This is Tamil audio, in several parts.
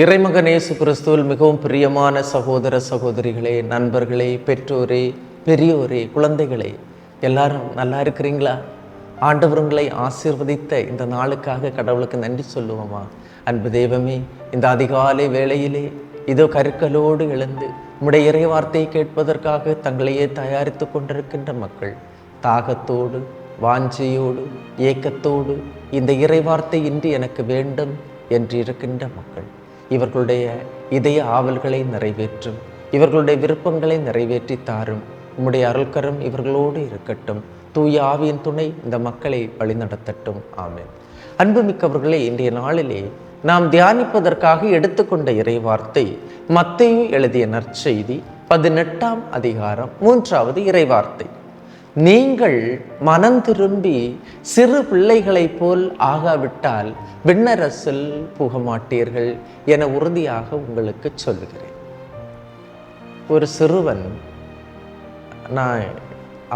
இறைமகன் இயேசு கிறிஸ்துவில் மிகவும் பிரியமான சகோதர சகோதரிகளே, நண்பர்களே, பெற்றோரே, பெரியோரே, குழந்தைகளே, எல்லாரும் நல்லா இருக்கிறீங்களா? ஆண்டவருங்களை ஆசீர்வதித்த இந்த நாளுக்காக கடவுளுக்கு நன்றி சொல்லுவோமா? அன்பு தெய்வமே, இந்த அதிகாலை வேளையிலே இதோ கருக்களோடு எழுந்து உம்முடைய இறை வார்த்தையை கேட்பதற்காக தங்களையே தயாரித்து கொண்டிருக்கின்ற மக்கள், தாகத்தோடு, வாஞ்சையோடு, ஏக்கத்தோடு இந்த இறை வார்த்தை இன்று எனக்கு வேண்டும் என்று இருக்கின்ற மக்கள், இவர்களுடைய இதய ஆவல்களை நிறைவேற்றும், இவர்களுடைய விருப்பங்களை நிறைவேற்றி தாரும். உம்முடைய அருள்கரம் இவர்களோடு இருக்கட்டும். தூய ஆவியின் துணை இந்த மக்களை வழிநடத்தட்டும். ஆமென். அன்புமிக்கவர்களே, இன்றைய நாளிலே நாம் தியானிப்பதற்காக எடுத்துக்கொண்ட இறை வார்த்தை மத்தேயு எழுதிய நற்செய்தி 18ஆம் அதிகாரம் 3வது இறை வார்த்தை. நீங்கள் மனம் திரும்பி சிறு பிள்ளைகளைப் போல் ஆகாவிட்டால் விண்ணரசில் புக மாட்டீர்கள் என உறுதியாக உங்களுக்கு சொல்லுகிறேன். ஒரு சிறுவன், நான்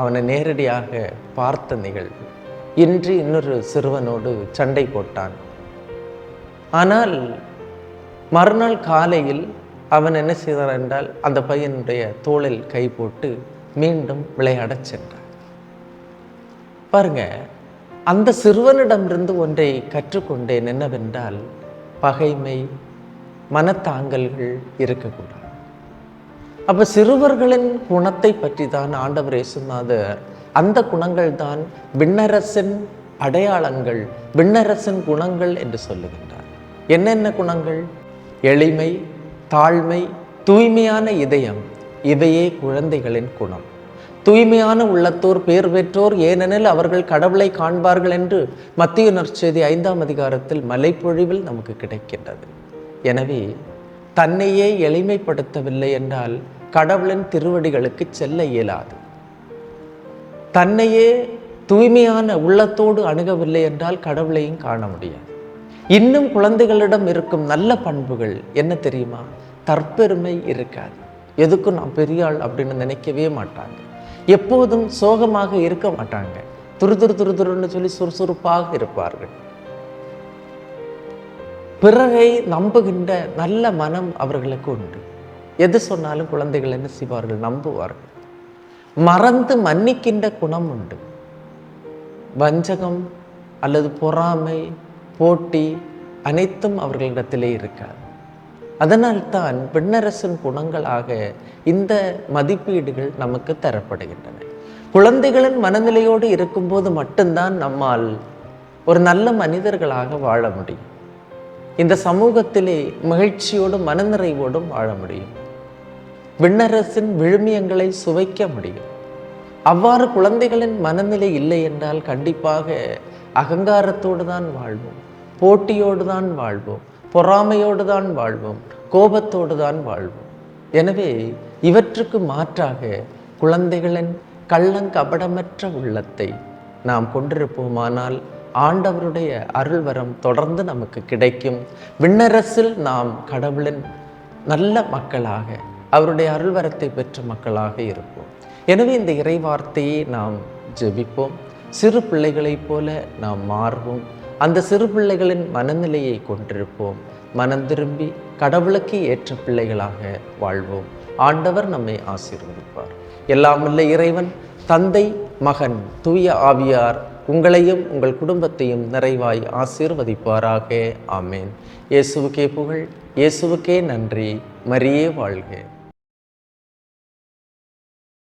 அவனை நேரடியாக பார்த்த நிகழ்வு, இன்று இன்னொரு சிறுவனோடு சண்டை போட்டான். ஆனால் மறுநாள் காலையில் அவன் என்ன செய்தான் என்றால், அந்த பையனுடைய தோளில் கை போட்டு மீண்டும் விளையாடச் சென்றான். பாருங்க, அந்த சிறுவனிடமிருந்து ஒன்றை கற்றுக்கொண்டேன். என்னவென்றால், பகைமை, மனத்தாங்கல்கள் இருக்கக்கூடாது. அப்ப சிறுவர்களின் குணத்தை பற்றி தான் ஆண்டவர் இயேசுநாதர், அந்த குணங்கள் தான் விண்ணரசின் அடையாளங்கள், விண்ணரசின் குணங்கள் என்று சொல்லுகின்றார். என்னென்ன குணங்கள்? எளிமை, தாழ்மை, தூய்மையான இதயம், இவையே குழந்தைகளின் குணம். தூய்மையான உள்ளத்தோர் பேர் பெற்றோர், ஏனெனில் அவர்கள் கடவுளை காண்பார்கள் என்று மத்தேயு நற்செய்தி 5ஆம் அதிகாரத்தில் மலைப்பொழிவில் நமக்கு கிடைக்கின்றது. எனவே தன்னையே எளிமைப்படுத்தவில்லை என்றால் கடவுளின் திருவடிகளுக்கு செல்ல இயலாது. தன்னையே தூய்மையான உள்ளத்தோடு அணுகவில்லை என்றால் கடவுளையும் காண முடியாது. இன்னும் குழந்தைகளிடம் இருக்கும் நல்ல பண்புகள் என்ன தெரியுமா? தற்பெருமை இருக்காது. எதுக்கும் நான் பெரியாள் அப்படின்னு நினைக்கவே மாட்டாங்க. எப்போதும் சோகமாக இருக்க மாட்டாங்க. துருதுருன்னு சொல்லி சுறுசுறுப்பாக இருப்பார்கள். பிறரை நம்புகின்ற நல்ல மனம் அவர்களுக்கு உண்டு. எது சொன்னாலும் குழந்தைகள் என்ன செய்வார்கள்? நம்புவார்கள். மறந்து மன்னிக்கின்ற குணம் உண்டு. வஞ்சகம் அல்லது பொறாமை, போட்டி அனைத்தும் அவர்களிடத்திலே இருக்காது. அதனால்தான் விண்ணரசின் குணங்களாக இந்த மதிப்பீடுகள் நமக்கு தரப்படுகின்றன. குழந்தைகளின் மனநிலையோடு இருக்கும்போது மட்டும்தான் நம்மால் ஒரு நல்ல மனிதர்களாக வாழ முடியும். இந்த சமூகத்திலே மகிழ்ச்சியோடும் மனநிறைவோடும் வாழ முடியும். விண்ணரசின் விழுமியங்களை சுவைக்க முடியும். அவ்வாறு குழந்தைகளின் மனநிலை இல்லை என்றால் கண்டிப்பாக அகங்காரத்தோடு தான் வாழ்வோம், போட்டியோடு தான் வாழ்வோம், பொறாமையோடு தான் வாழ்வோம், கோபத்தோடு தான் வாழ்வோம். எனவே இவற்றுக்கு மாற்றாக குழந்தைகளின் கள்ளங்கபடமற்ற உள்ளத்தை நாம் கொண்டிருப்போமானால் ஆண்டவருடைய அருள்வரம் தொடர்ந்து நமக்கு கிடைக்கும். விண்ணரசில் நாம் கடவுளின் நல்ல மக்களாக, அவருடைய அருள்வரத்தை பெற்ற மக்களாக இருப்போம். எனவே இந்த இறை வார்த்தையை நாம் ஜெபிப்போம். சிறு பிள்ளைகளைப் போல நாம் மாறுவோம். அந்த சிறு பிள்ளைகளின் மனநிலையை கொண்டிருப்போம். மனம் திரும்பி கடவுளுக்கு ஏற்ற பிள்ளைகளாக வாழ்வோம். ஆண்டவர் நம்மை ஆசீர்வதிப்பார். எல்லாமல்ல இறைவன், தந்தை, மகன், தூய ஆவியார் உங்களையும் உங்கள் குடும்பத்தையும் நிறைவாய் ஆசீர்வதிப்பாராக. ஆமேன். இயேசுவுக்கே புகழ், இயேசுவுக்கே நன்றி. மரியே வாழ்க.